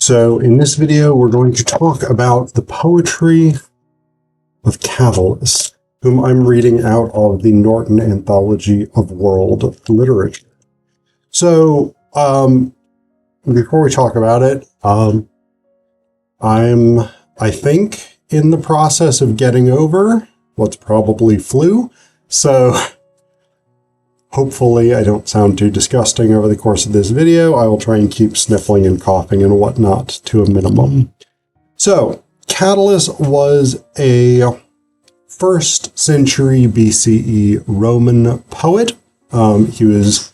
So in this video, we're going to talk about the poetry of Catallus, whom I'm reading out of the Norton Anthology of World Literature. So before we talk about it, I think, in the process of getting over what's probably flu. So hopefully I don't sound too disgusting over the course of this video. I will try and keep sniffling and coughing and whatnot to a minimum. So Catallus was a 1st century BCE Roman poet. He was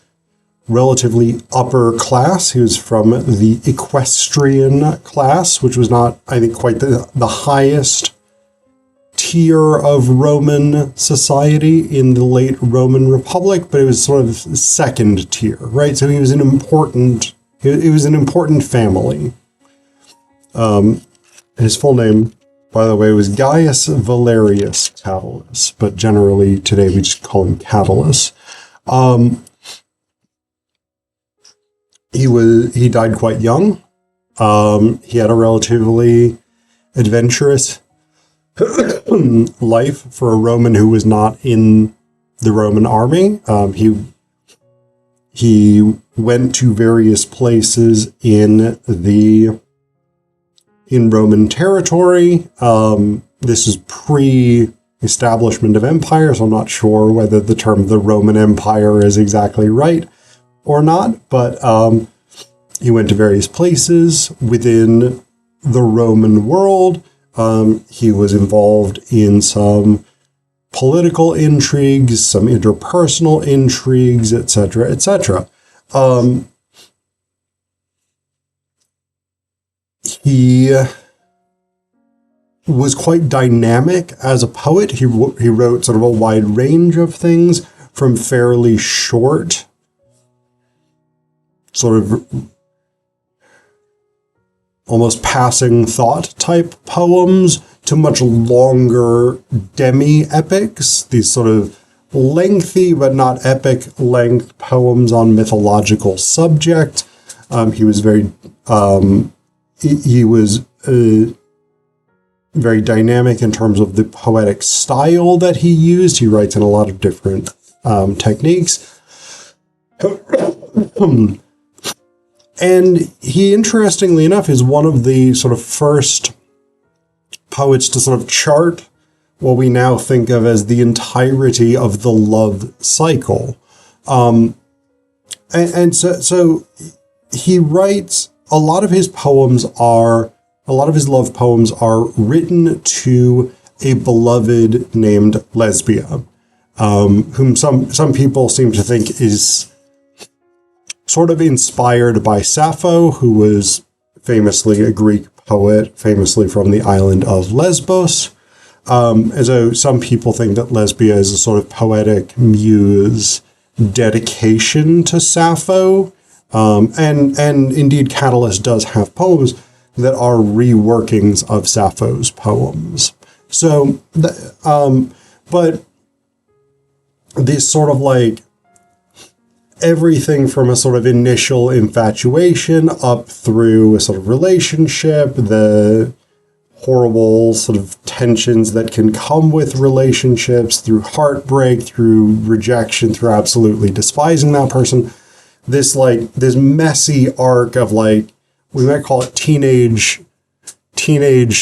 relatively upper class. He was from the equestrian class, which was not, I think, quite the highest tier of Roman society in the late Roman Republic, but it was sort of second tier, right? So he was an important, it was an important family. His full name, by the way, was Gaius Valerius Catallus, but generally today we just call him Catallus. He died quite young. He had a relatively adventurous life for a Roman who was not in the Roman army. He went to various places in Roman territory. This is pre-establishment of empire, so I'm not sure whether the term the Roman Empire is exactly right or not, but he went to various places within the Roman world. He was involved in some political intrigues, some interpersonal intrigues, etc., etc. He was quite dynamic as a poet. He wrote sort of a wide range of things, from fairly short, sort of almost passing thought type poems, to much longer demi-epics, these sort of lengthy but not epic length poems on mythological subject. He was very very dynamic in terms of the poetic style that he used. He writes in a lot of different techniques. And he, interestingly enough, is one of the sort of first poets to sort of chart what we now think of as the entirety of the love cycle. So he writes, a lot of his love poems are written to a beloved named Lesbia, whom some people seem to think is sort of inspired by Sappho, who was famously a Greek poet, famously from the island of Lesbos. And so some people think that Lesbia is a sort of poetic muse dedication to Sappho. And indeed, Catallus does have poems that are reworkings of Sappho's poems. So, but this sort of like everything from a sort of initial infatuation up through a sort of relationship, the horrible sort of tensions that can come with relationships, through heartbreak, through rejection, through absolutely despising that person. This messy arc of, like, we might call it teenage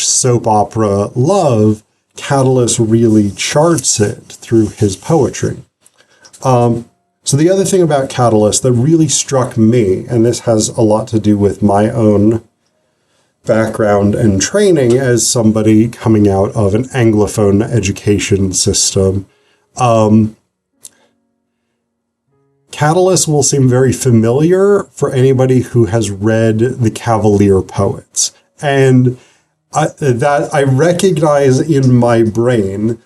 soap opera love. Catallus really charts it through his poetry. So the other thing about Catallus that really struck me, and this has a lot to do with my own background and training as somebody coming out of an Anglophone education system, Catallus will seem very familiar for anybody who has read the Cavalier poets. And I recognize in my brain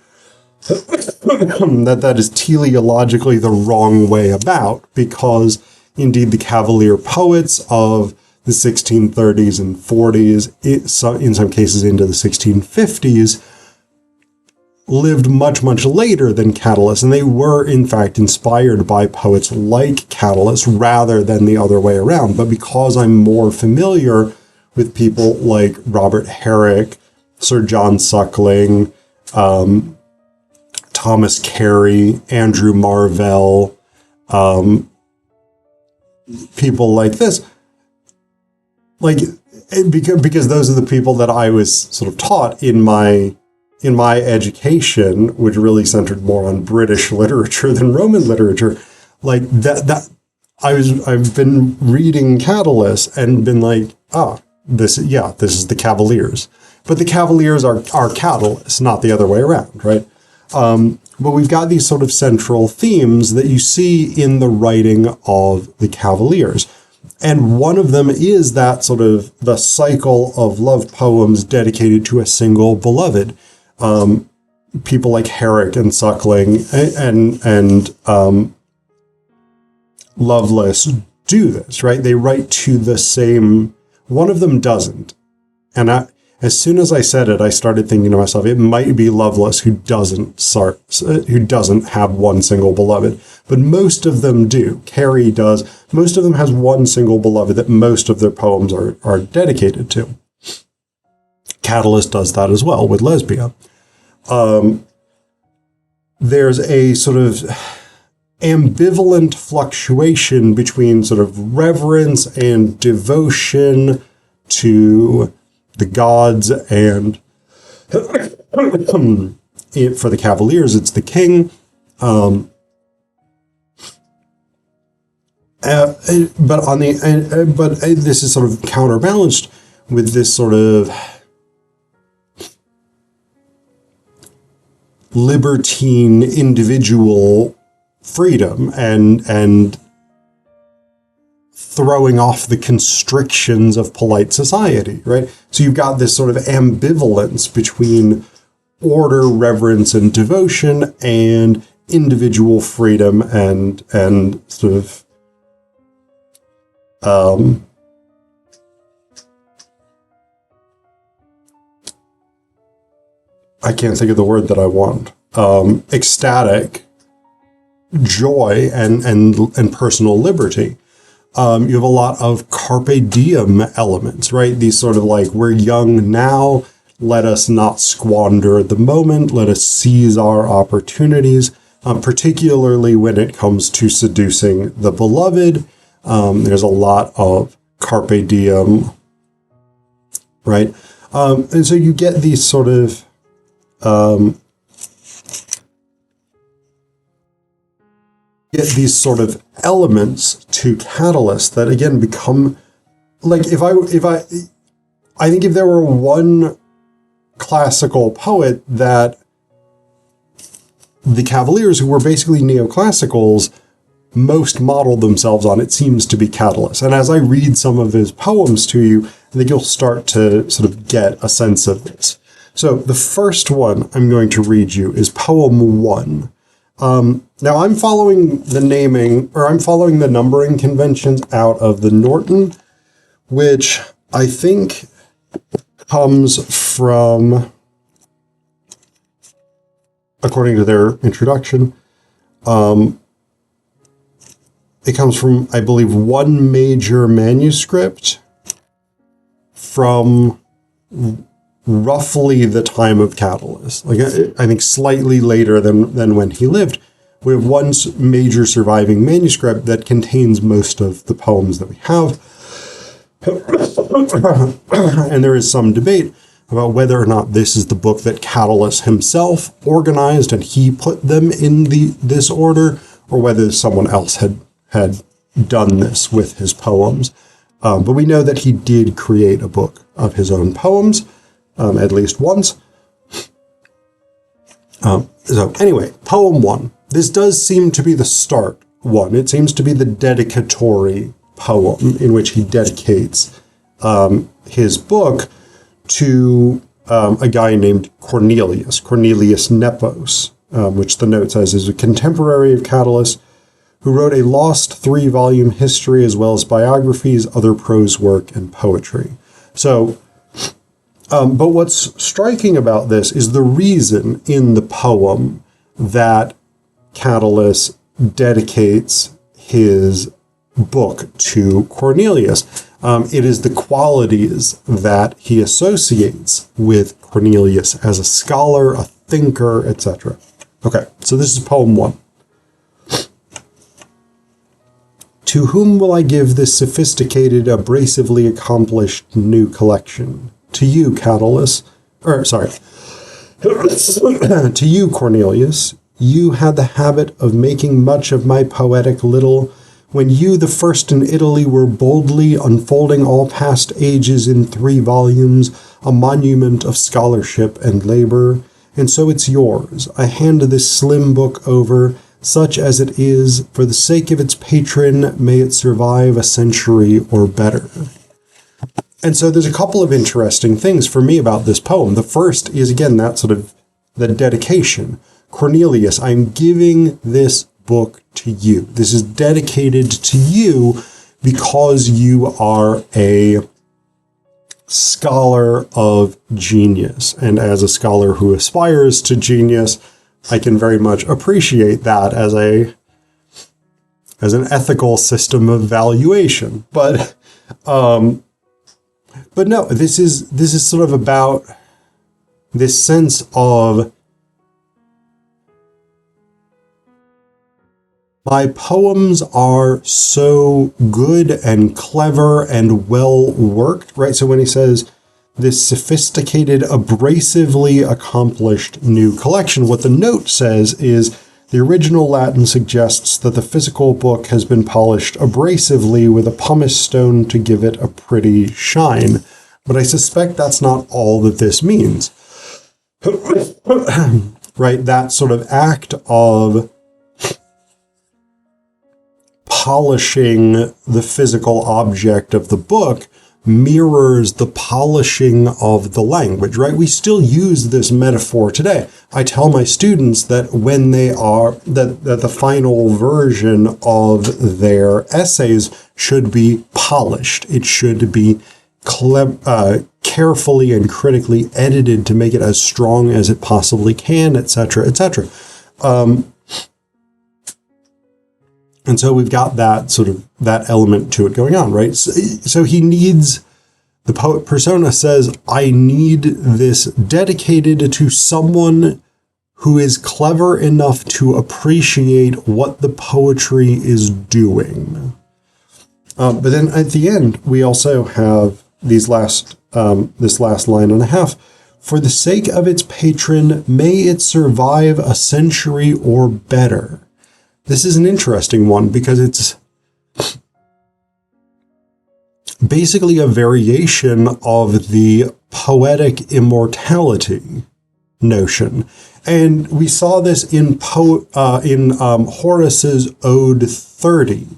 that is teleologically the wrong way about, because indeed the Cavalier poets of the 1630s and 40s, in some cases into the 1650s, lived much, much later than Catallus, and they were in fact inspired by poets like Catallus rather than the other way around. But because I'm more familiar with people like Robert Herrick, Sir John Suckling, Thomas Carey, Andrew Marvell, people like this. Like, because those are the people that I was sort of taught in my education, which really centered more on British literature than Roman literature. Like that I've been reading Catallus and been like, this is the Cavaliers. But the Cavaliers are Catallus, not the other way around, right? But we've got these sort of central themes that you see in the writing of the Cavaliers. And one of them is that sort of the cycle of love poems dedicated to a single beloved. People like Herrick and Suckling and Lovelace do this, right? They write to the same. One of them doesn't. And as soon as I said it, I started thinking to myself, it might be Lovelace who doesn't have one single beloved. But most of them do. Carey does. Most of them has one single beloved that most of their poems are dedicated to. Catallus does that as well with Lesbia. There's a sort of ambivalent fluctuation between sort of reverence and devotion to the gods, and for the Cavaliers, it's the king. But this is sort of counterbalanced with this sort of libertine individual freedom and throwing off the constrictions of polite society, right? So you've got this sort of ambivalence between order, reverence, and devotion, and individual freedom and sort of I can't think of the word that I want. Ecstatic joy and personal liberty. You have a lot of Carpe Diem elements, right? These sort of like, we're young now, let us not squander the moment, let us seize our opportunities, particularly when it comes to seducing the beloved. There's a lot of Carpe Diem, right? And so you get these sort of elements to Catallus that again become like, I think if there were one classical poet that the Cavaliers, who were basically neoclassicals, most modeled themselves on, it seems to be Catallus. And as I read some of his poems to you, I think you'll start to sort of get a sense of this. So the first one I'm going to read you is poem 1. Now I'm following the numbering conventions out of the Norton, which I think comes from, according to their introduction, it comes from, I believe, one major manuscript from roughly the time of Catallus. Like, I think slightly later than when he lived. We have one major surviving manuscript that contains most of the poems that we have. And there is some debate about whether or not this is the book that Catallus himself organized and he put them in this order, or whether someone else had done this with his poems. But we know that he did create a book of his own poems, at least once. So anyway, poem 1. This does seem to be the start one. It seems to be the dedicatory poem in which he dedicates his book to a guy named Cornelius Nepos, which the note says is a contemporary of Catallus, who wrote a lost 3-volume history as well as biographies, other prose work, and poetry. So, but what's striking about this is the reason in the poem that Catallus dedicates his book to Cornelius. It is the qualities that he associates with Cornelius as a scholar, a thinker, etc. Okay, so this is poem 1. To whom will I give this sophisticated, abrasively accomplished new collection? To you, Catallus. To you, Cornelius. You had the habit of making much of my poetic little, when you, the first in Italy, were boldly unfolding all past ages in 3 volumes, a monument of scholarship and labor. And so it's yours. I hand this slim book over, such as it is, for the sake of its patron, may it survive a century or better. And so there's a couple of interesting things for me about this poem. The first is, again, that sort of the dedication. Cornelius, I'm giving this book to you. This is dedicated to you because you are a scholar of genius. And as a scholar who aspires to genius, I can very much appreciate that as an ethical system of valuation. But no, this is sort of about this sense of my poems are so good and clever and well worked, right? So when he says this sophisticated, abrasively accomplished new collection, what the note says is the original Latin suggests that the physical book has been polished abrasively with a pumice stone to give it a pretty shine. But I suspect that's not all that this means. Right? That sort of act of polishing the physical object of the book mirrors the polishing of the language, right? We still use this metaphor today. I tell my students that when they are, that the final version of their essays should be polished. It should be carefully and critically edited to make it as strong as it possibly can, etc., etc. And so we've got that sort of, that element to it going on, right? So he needs, the poet persona says, I need this dedicated to someone who is clever enough to appreciate what the poetry is doing. But then at the end, we also have this last line and a half. For the sake of its patron, may it survive a century or better. This is an interesting one because it's basically a variation of the poetic immortality notion. And we saw this in Horace's Ode 30,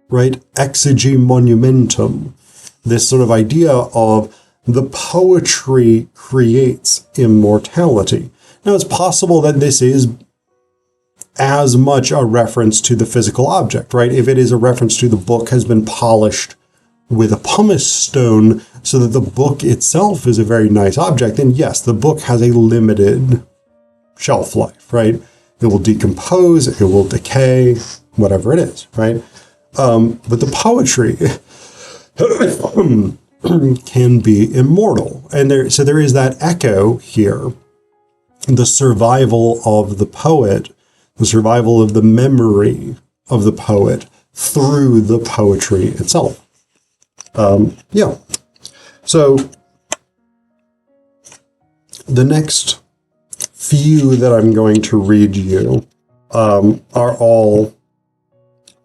right? Exegi monumentum. This sort of idea of the poetry creates immortality. Now, it's possible that this is as much a reference to the physical object, right? If it is a reference to the book has been polished with a pumice stone so that the book itself is a very nice object, then yes, the book has a limited shelf life, right? It will decompose, it will decay, whatever it is, right? But the poetry can be immortal. And there is that echo here, the survival of the poet, the survival of the memory of the poet through the poetry itself. Yeah. So the next few that I'm going to read you are all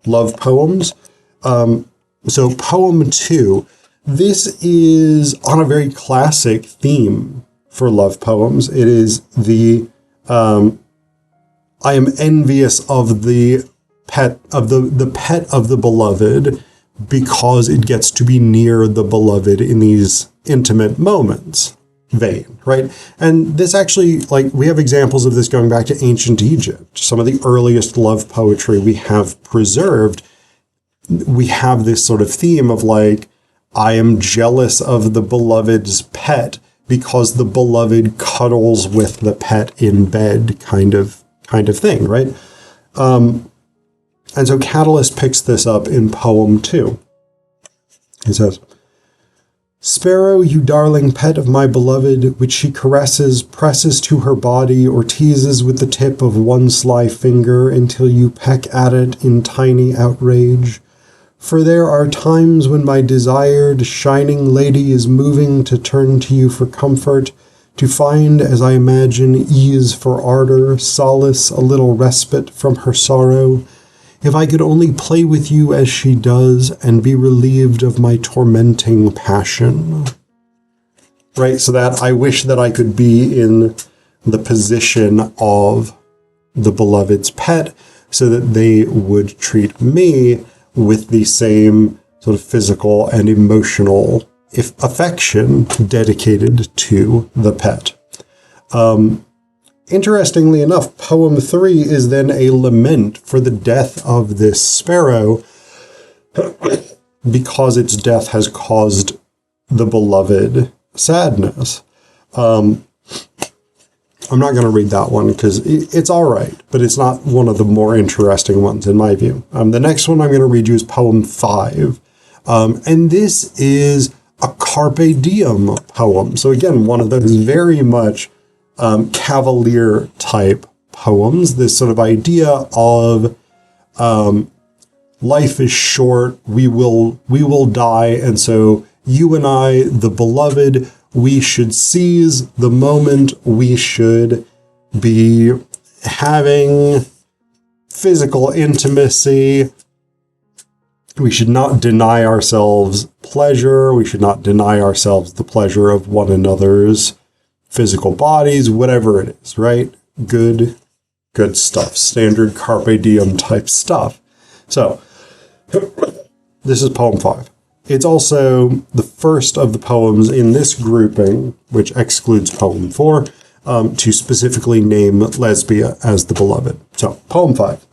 love poems. So poem 2, this is on a very classic theme for love poems. It is the I am envious of the pet of the pet of the beloved because it gets to be near the beloved in these intimate moments vein, right? And this actually, like, we have examples of this going back to ancient Egypt. Some of the earliest love poetry we have preserved, we have this sort of theme of like, I am jealous of the beloved's pet because the beloved cuddles with the pet in bed kind of thing, right? And so Catallus picks this up in poem 2. He says, "Sparrow, you darling pet of my beloved, which she caresses, presses to her body, or teases with the tip of one sly finger until you peck at it in tiny outrage. For there are times when my desired, shining lady is moving to turn to you for comfort, to find, as I imagine, ease for ardor, solace, a little respite from her sorrow. If I could only play with you as she does and be relieved of my tormenting passion." Right? So that I wish that I could be in the position of the beloved's pet so that they would treat me with the same sort of physical and emotional affection dedicated to the pet. Interestingly enough, poem 3 is then a lament for the death of this sparrow because its death has caused the beloved sadness. I'm not going to read that one because it's all right, but it's not one of the more interesting ones in my view. The next one I'm going to read you is poem 5. And this is a Carpe Diem poem. So again, one of those very much Cavalier type poems, this sort of idea of life is short, we will die, and so you and I, the beloved, we should seize the moment, we should be having physical intimacy, we should not deny ourselves pleasure, we should not deny ourselves the pleasure of one another's physical bodies, whatever it is, right? Good stuff. Standard Carpe Diem type stuff. So, this is poem 5. It's also the first of the poems in this grouping, which excludes poem 4, to specifically name Lesbia as the beloved. So, poem 5.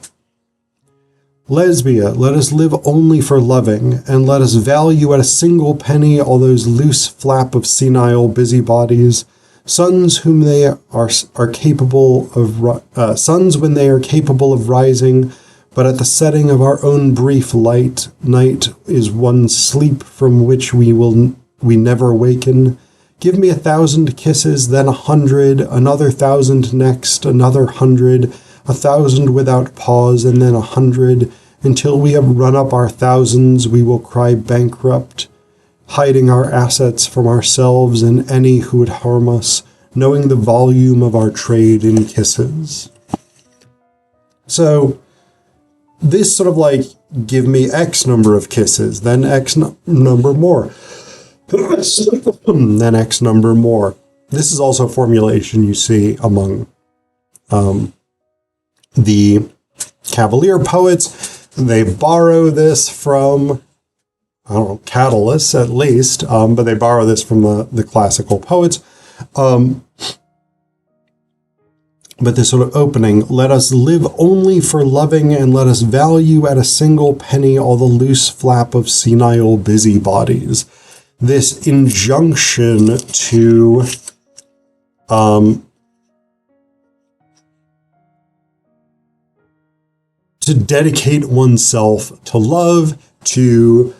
"Lesbia, let us live only for loving, and let us value at a single penny all those loose flap of senile busybodies, sons when they are capable of rising, but at the setting of our own brief light, night is one sleep from which we never waken. Give me 1,000 kisses, then 100, another 1,000 next, another 100, 1,000 without pause, and then 100, until we have run up our thousands, we will cry bankrupt, hiding our assets from ourselves and any who would harm us, knowing the volume of our trade in kisses." So, this sort of like, give me X number of kisses, then X number more, then X number more. This is also a formulation you see among the Cavalier poets. They borrow this from, I don't know, Catallus at least, but they borrow this from the classical poets. But this sort of opening, "Let us live only for loving, and let us value at a single penny all the loose flap of senile busybodies." This injunction to dedicate oneself to love, to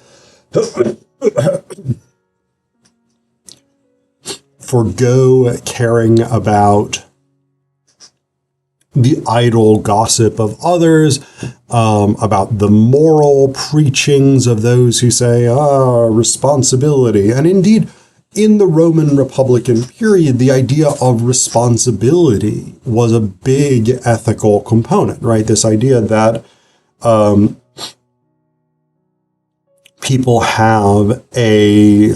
forgo caring about the idle gossip of others, about the moral preachings of those who say, responsibility. And indeed, in the Roman Republican period, the idea of responsibility was a big ethical component, right? This idea that people have a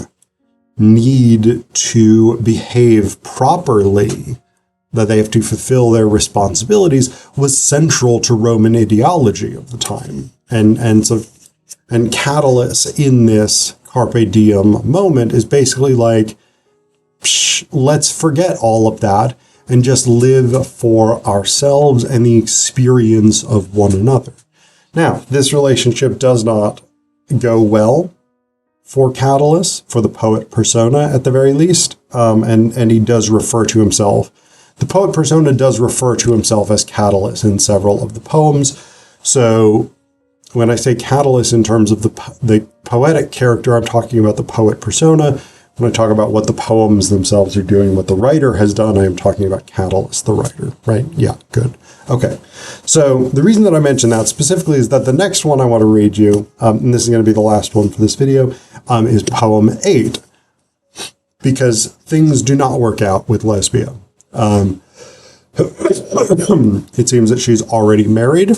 need to behave properly, that they have to fulfill their responsibilities, was central to Roman ideology of the time. And Catallus in this Carpe Diem moment is basically like, let's forget all of that and just live for ourselves and the experience of one another. Now, this relationship does not go well for Catallus, for the poet persona at the very least, and he does refer to himself. The poet persona does refer to himself as Catallus in several of the poems, so when I say Catallus in terms of the poetic character, I'm talking about the poet persona. When I talk about what the poems themselves are doing, what the writer has done, I am talking about Catallus, the writer, right? Yeah, good. Okay. So the reason that I mentioned that specifically is that the next one I want to read you, and this is going to be the last one for this video, is poem 8, because things do not work out with Lesbia. It seems that she's already married,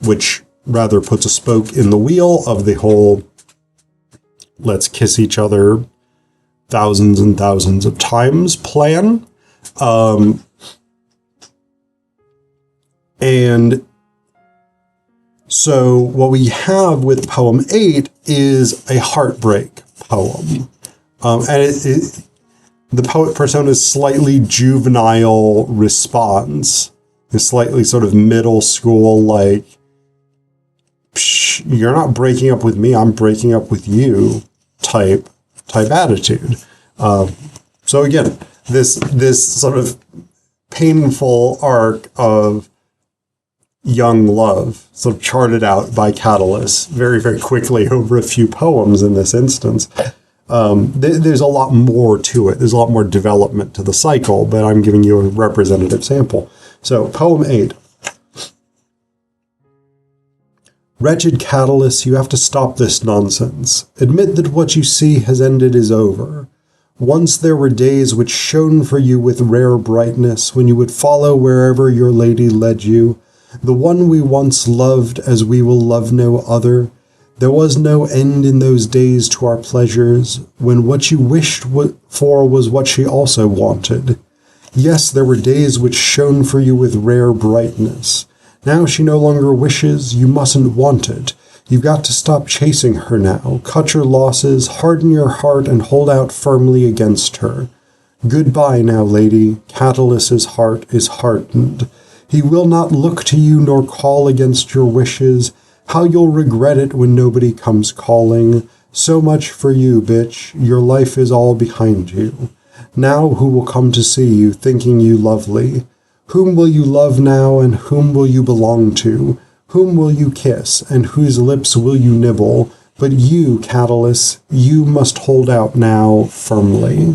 which rather puts a spoke in the wheel of the whole let's kiss each other thousands and thousands of times plan. And so what we have with poem 8 is a heartbreak poem. And the poet persona's slightly juvenile response is slightly sort of middle school, like, you're not breaking up with me, I'm breaking up with you type attitude. So again, this sort of painful arc of young love sort of charted out by Catallus very, very quickly over a few poems in this instance. There's a lot more to it. There's a lot more development to the cycle, but I'm giving you a representative sample. So poem 8. Wretched Catallus, you have to stop this nonsense. Admit that what you see has ended is over. Once there were days which shone for you with rare brightness, when you would follow wherever your lady led you, the one we once loved as we will love no other. There was no end in those days to our pleasures, when what you wished for was what she also wanted. Yes, there were days which shone for you with rare brightness. Now she no longer wishes, you mustn't want it. You've got to stop chasing her now. Cut your losses, harden your heart, and hold out firmly against her. Goodbye now, lady. Catullus's heart is hardened. He will not look to you nor call against your wishes. How you'll regret it when nobody comes calling. So much for you, bitch. Your life is all behind you. Now who will come to see you, thinking you lovely? Whom will you love now, and whom will you belong to? Whom will you kiss, and whose lips will you nibble? But you, Catallus, you must hold out now firmly.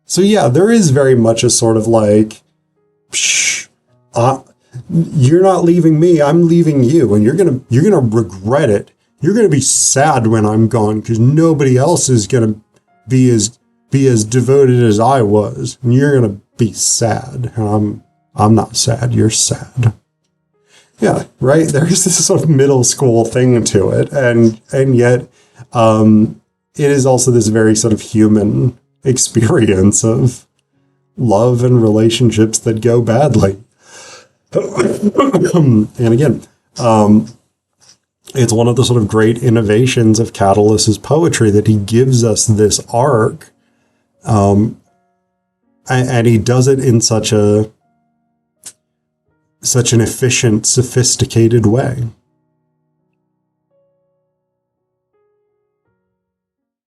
So yeah, there is very much a sort of like, you're not leaving me, I'm leaving you, and you're gonna regret it. You're gonna be sad when I'm gone, because nobody else is gonna be as devoted as I was, and you're gonna be sad, and I'm not sad, you're sad. Yeah, right? There's this sort of middle school thing to it, and yet it is also this very sort of human experience of love and relationships that go badly. And again, it's one of the sort of great innovations of Catalus's poetry that he gives us this arc, and he does it in such an efficient, sophisticated way.